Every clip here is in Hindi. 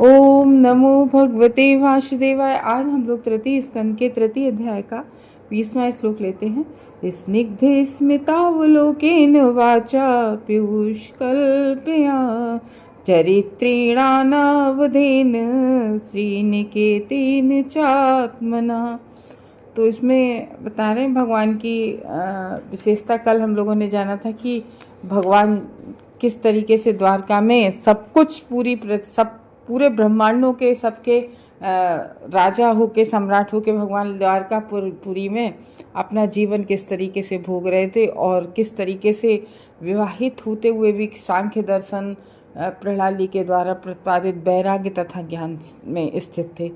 ओम नमो भगवते वासुदेवाय। आज हम लोग तृतीय स्कंद के तृतीय अध्याय का 20वां श्लोक लेते हैं। स्निग्ध स्मितावलोकेन वाचा पीयूष कल्पया चरित्रेणानावधेन श्रीनिकेतेन चात्मना। तो इसमें बता रहे हैं भगवान की विशेषता। कल हम लोगों ने जाना था कि भगवान किस तरीके से द्वारका में सब कुछ सब पूरे ब्रह्मांडों के सबके राजा होके, सम्राट होके भगवान द्वारका पुरी में अपना जीवन किस तरीके से भोग रहे थे और किस तरीके से विवाहित होते हुए भी सांख्य दर्शन प्रणाली के द्वारा प्रतिपादित वैराग्य तथा ज्ञान में स्थित थे।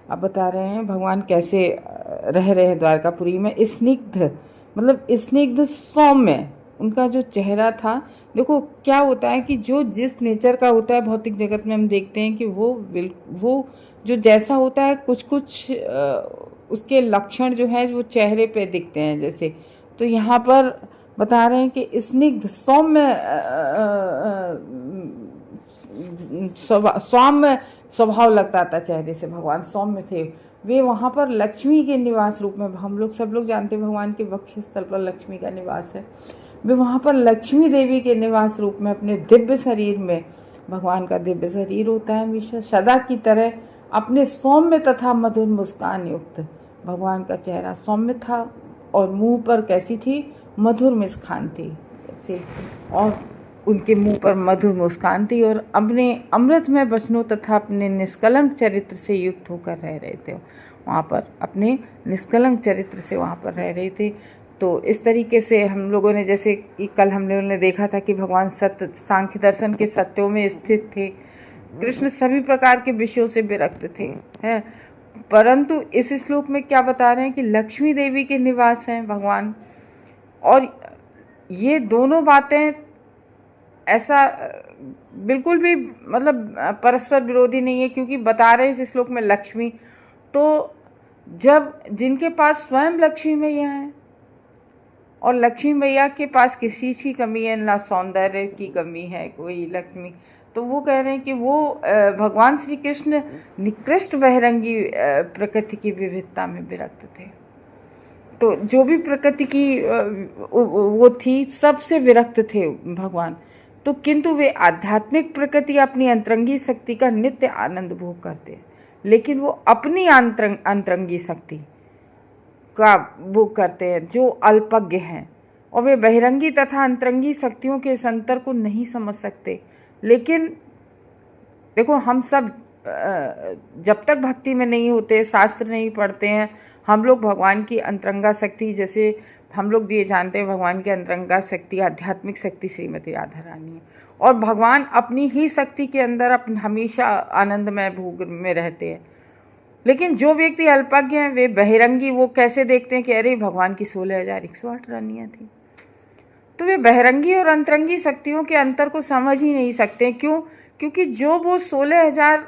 अब बता रहे हैं भगवान कैसे रह रहे हैं द्वारकापुरी में। स्निग्ध मतलब स्निग्ध सौम्य उनका जो चेहरा था। देखो क्या होता है कि जो जिस नेचर का होता है भौतिक जगत में हम देखते हैं कि वो जो जैसा होता है कुछ कुछ उसके लक्षण जो है वो चेहरे पे दिखते हैं जैसे। तो यहाँ पर बता रहे हैं कि स्निग्ध सौम्य सौम्य स्वभाव लगता था चेहरे से। भगवान सौम्य थे। वे वहाँ पर लक्ष्मी के निवास रूप में, हम लोग सब लोग जानते हैं भगवान के वक्षस्थल पर लक्ष्मी का निवास है। वे वहाँ पर लक्ष्मी देवी के निवास रूप में अपने दिव्य शरीर में, भगवान का दिव्य शरीर होता है हमेशा सदा की तरह, अपने सौम्य तथा मधुर मुस्कान युक्त भगवान का चेहरा सौम्य था और मुंह पर कैसी थी, मधुर मुस्कान थी से, और उनके मुंह पर मधुर मुस्कान थी और अपने अमृतमय वचनों तथा अपने निष्कलंक चरित्र से युक्त होकर रह रहे थे वहाँ पर, अपने निष्कलंक चरित्र से वहाँ पर रह रहे थे। तो इस तरीके से हम लोगों ने, जैसे कि कल हम लोगों ने देखा था कि भगवान सत्य सांख्य दर्शन के सत्यों में स्थित थे। कृष्ण सभी प्रकार के विषयों से विरक्त थे, हैं। परंतु इस श्लोक में क्या बता रहे हैं कि लक्ष्मी देवी के निवास हैं भगवान। और ये दोनों बातें ऐसा बिल्कुल भी मतलब परस्पर विरोधी नहीं है, क्योंकि बता रहे हैं इस श्लोक में लक्ष्मी। तो जब जिनके पास स्वयं लक्ष्मी मैया है और लक्ष्मी मैया के पास किसी चीज़ की कमी है, ना सौंदर्य की कमी है कोई लक्ष्मी, तो वो कह रहे हैं कि वो भगवान श्री कृष्ण निकृष्ट बहिरंगी प्रकृति की विविधता में विरक्त थे। तो जो भी प्रकृति की वो थी सबसे विरक्त थे भगवान। तो किंतु वे आध्यात्मिक प्रकृति अपनी अंतरंगी शक्ति का नित्य आनंद भोग करते हैं, लेकिन वो अपनी अंतरंगी शक्ति का भोग करते हैं जो अल्पज्ञ हैं, और वे बहिरंगी तथा अंतरंगी शक्तियों के इस अंतर को नहीं समझ सकते। लेकिन देखो हम सब जब तक भक्ति में नहीं होते, शास्त्र नहीं पढ़ते हैं, हम लोग भगवान की अंतरंगा शक्ति, जैसे हम लोग ये जानते हैं भगवान की अंतरंगा शक्ति आध्यात्मिक शक्ति श्रीमती राधा रानी है, और भगवान अपनी ही शक्ति के अंदर हमेशा आनंदमय भोग में रहते हैं। लेकिन जो व्यक्ति अल्पज्ञ हैं वे बहिरंगी, वो कैसे देखते हैं कि अरे भगवान की 16,108 रानियाँ थी। तो वे बहिरंगी और अंतरंगी शक्तियों के अंतर को समझ ही नहीं सकते। क्यों? क्योंकि जो वो 16,000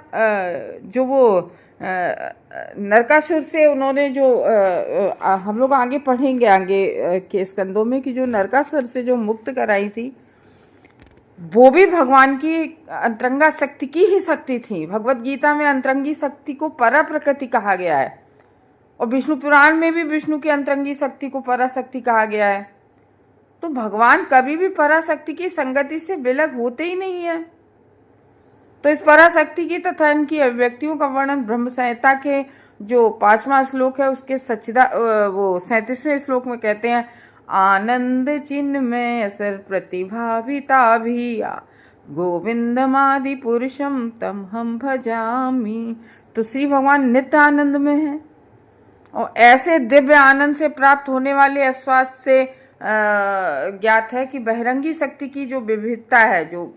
जो वो नरकासुर से उन्होंने जो हम लोग आगे पढ़ेंगे आगे के स्कंदों में कि जो नरकासुर से जो मुक्त कराई थी, वो भी भगवान की अंतरंगा शक्ति की ही शक्ति थी। भगवत गीता में अंतरंगी शक्ति को परा प्रकृति कहा गया है, और विष्णु पुराण में भी विष्णु की अंतरंगी शक्ति को पराशक्ति कहा गया है। तो भगवान कभी भी पराशक्ति की संगति से विलग होते ही नहीं है। तो इस पराशक्ति की तथा इनकी अभिव्यक्तियों का वर्णन ब्रह्म संहिता के जो 5वां श्लोक है उसके वो 37वें श्लोक में कहते हैं, आनंद चिन्ह में असर प्रतिभाविता भी गोविंदमादि पुरुषम तम हम भजामी। तो श्री भगवान नित्य आनंद में है, और ऐसे दिव्य आनंद से प्राप्त होने वाले आस्वाद से ज्ञात है कि बहिरंगी शक्ति की जो विविधता है, जो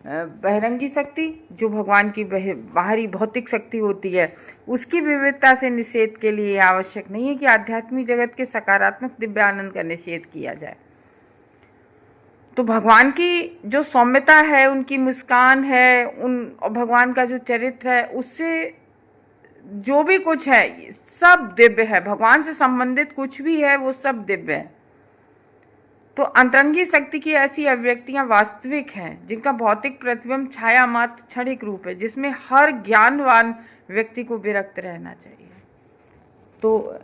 बहिरंगी शक्ति जो भगवान की बाहरी भौतिक शक्ति होती है, उसकी विविधता से निषेध के लिए आवश्यक नहीं है कि आध्यात्मिक जगत के सकारात्मक दिव्य आनंद का निषेध किया जाए। तो भगवान की जो सौम्यता है, उनकी मुस्कान है, और भगवान का जो चरित्र है, उससे जो भी कुछ है सब दिव्य है। भगवान से संबंधित कुछ भी है वो सब दिव्य है। तो अंतरंगी शक्ति की ऐसी अभिव्यक्तियां वास्तविक हैं जिनका भौतिक प्रतिबिंब छाया मात्र क्षणिक रूप है, जिसमें हर ज्ञानवान व्यक्ति को विरक्त रहना चाहिए। तो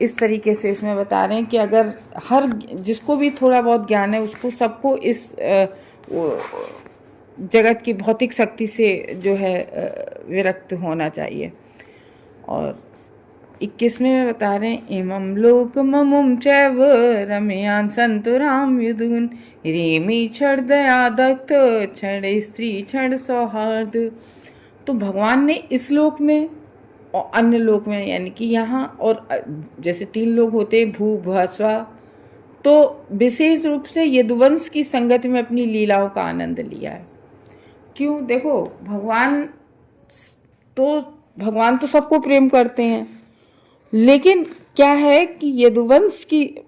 इस तरीके से इसमें बता रहे हैं कि अगर हर जिसको भी थोड़ा बहुत ज्ञान है उसको सबको इस जगत की भौतिक शक्ति से जो है विरक्त होना चाहिए। और 21वें में बता रहे हैं इमं लोक ममुम चैव रमयान संतुराम युधुन रेमी क्षण दया दत्त क्षण स्त्री क्षण सौहार्द। तो भगवान ने इस लोक में और अन्य लोक में, यानी कि यहाँ और जैसे 3 लोग होते हैं भू भुव स्व, तो विशेष रूप से यदुवंश की संगति में अपनी लीलाओं का आनंद लिया है। क्यों? देखो भगवान तो सबको प्रेम करते हैं, लेकिन क्या है कि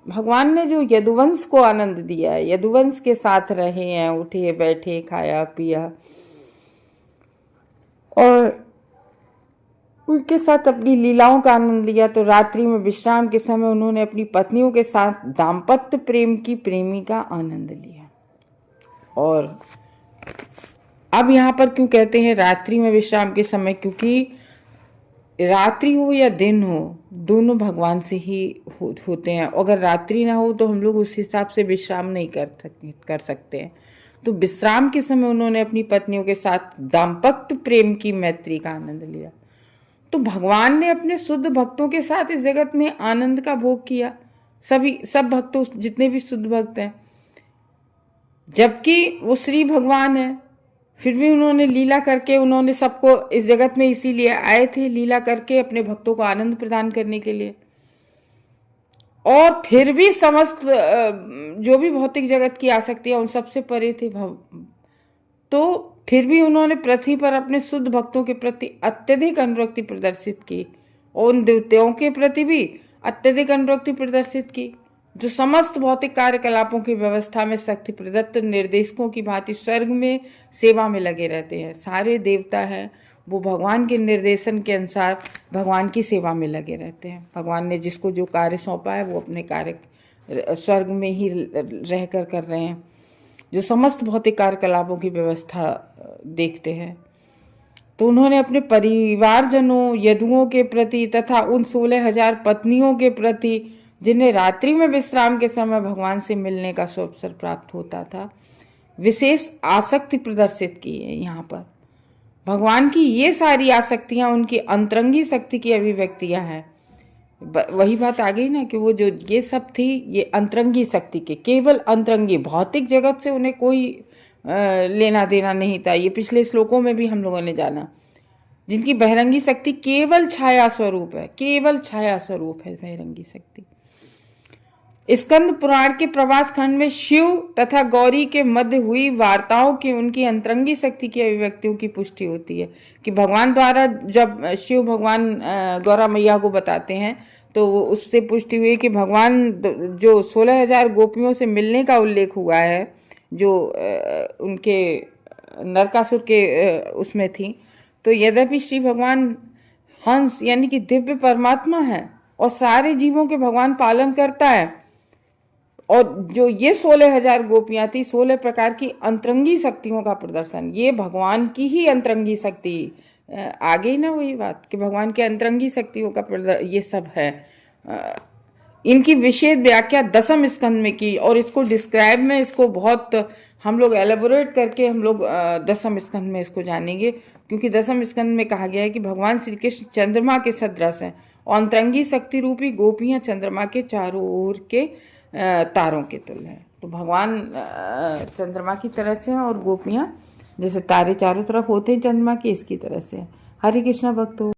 भगवान ने जो यदुवंश को आनंद दिया है, यदुवंश के साथ रहे हैं, उठे बैठे खाया पिया और उनके साथ अपनी लीलाओं का आनंद लिया। तो रात्रि में विश्राम के समय उन्होंने अपनी पत्नियों के साथ दाम्पत्य प्रेम की प्रेमी का आनंद लिया। और अब यहाँ पर क्यों कहते हैं रात्रि में विश्राम के समय? क्योंकि रात्रि हो या दिन हो, दोनों भगवान से ही होते हैं। अगर रात्रि ना हो तो हम लोग उस हिसाब से विश्राम नहीं कर सकते हैं। तो विश्राम के समय उन्होंने अपनी पत्नियों के साथ दाम्पत्य प्रेम की मैत्री का आनंद लिया। तो भगवान ने अपने शुद्ध भक्तों के साथ इस जगत में आनंद का भोग किया, सब भक्तों, जितने भी शुद्ध भक्त हैं, जबकि वो श्री भगवान है, फिर भी उन्होंने लीला करके, उन्होंने सबको इस जगत में इसीलिए आए थे, लीला करके अपने भक्तों को आनंद प्रदान करने के लिए। और फिर भी समस्त जो भी भौतिक जगत की आसक्ति है उन सबसे परे थे। तो फिर भी उन्होंने पृथ्वी पर अपने शुद्ध भक्तों के प्रति अत्यधिक अनुरक्ति प्रदर्शित की और उन देवताओं के प्रति भी अत्यधिक अनुरक्ति प्रदर्शित की, जो समस्त भौतिक कार्यकलापों की व्यवस्था में शक्ति प्रदत्त निर्देशकों की भांति स्वर्ग में सेवा में लगे रहते हैं। सारे देवता हैं वो भगवान के निर्देशन के अनुसार भगवान की सेवा में लगे रहते हैं। भगवान ने जिसको जो कार्य सौंपा है वो अपने कार्य स्वर्ग में ही रहकर कर रहे हैं, जो समस्त भौतिक कार्यकलापों की व्यवस्था देखते हैं। तो उन्होंने अपने परिवारजनों, यदुओं के प्रति तथा उन 16,000 पत्नियों के प्रति जिन्हें रात्रि में विश्राम के समय भगवान से मिलने का अवसर प्राप्त होता था, विशेष आसक्ति प्रदर्शित की है। यहाँ पर भगवान की ये सारी आसक्तियाँ उनकी अंतरंगी शक्ति की अभिव्यक्तियाँ हैं। वही बात आ गई ना कि वो जो ये सब थी ये अंतरंगी शक्ति के, केवल अंतरंगी, भौतिक जगत से उन्हें कोई लेना देना नहीं था। ये पिछले श्लोकों में भी हम लोगों ने जाना, जिनकी बहिरंगी शक्ति केवल छाया स्वरूप है, केवल छाया स्वरूप है बहिरंगी शक्ति। स्कंद पुराण के प्रवास खंड में शिव तथा गौरी के मध्य हुई वार्ताओं की उनकी अंतरंगी शक्ति की अभिव्यक्तियों की पुष्टि होती है कि भगवान द्वारा जब शिव भगवान गौरा मैया को बताते हैं तो उससे पुष्टि हुई कि भगवान जो 16,000 गोपियों से मिलने का उल्लेख हुआ है, जो उनके नरकासुर के उसमें थी, तो यद्यपि श्री भगवान हंस यानी कि दिव्य परमात्मा है और सारे जीवों के भगवान पालन करता है, और जो ये 16,000 गोपियां थी, 16 प्रकार की अंतरंगी शक्तियों का प्रदर्शन, ये भगवान की ही अंतरंगी शक्ति आ गई ना, वही बात कि भगवान के अंतरंगी शक्तियों का ये सब है। इनकी विशेष व्याख्या 10वें स्कंद में की, और इसको डिस्क्राइब में इसको बहुत हम लोग एलेबोरेट करके हम लोग 10वें स्कंद में इसको जानेंगे, क्योंकि 10वें स्कंद में कहा गया है कि भगवान श्री कृष्ण चंद्रमा के सदृश हैं और अंतरंगी शक्ति रूपी गोपियां चंद्रमा के चारों ओर के तारों के तुल्य है। तो भगवान चंद्रमा की तरह से हैं और गोपियां जैसे तारे चारों तरफ होते हैं चंद्रमा के, इसकी तरह से। हरे कृष्णा भक्तों।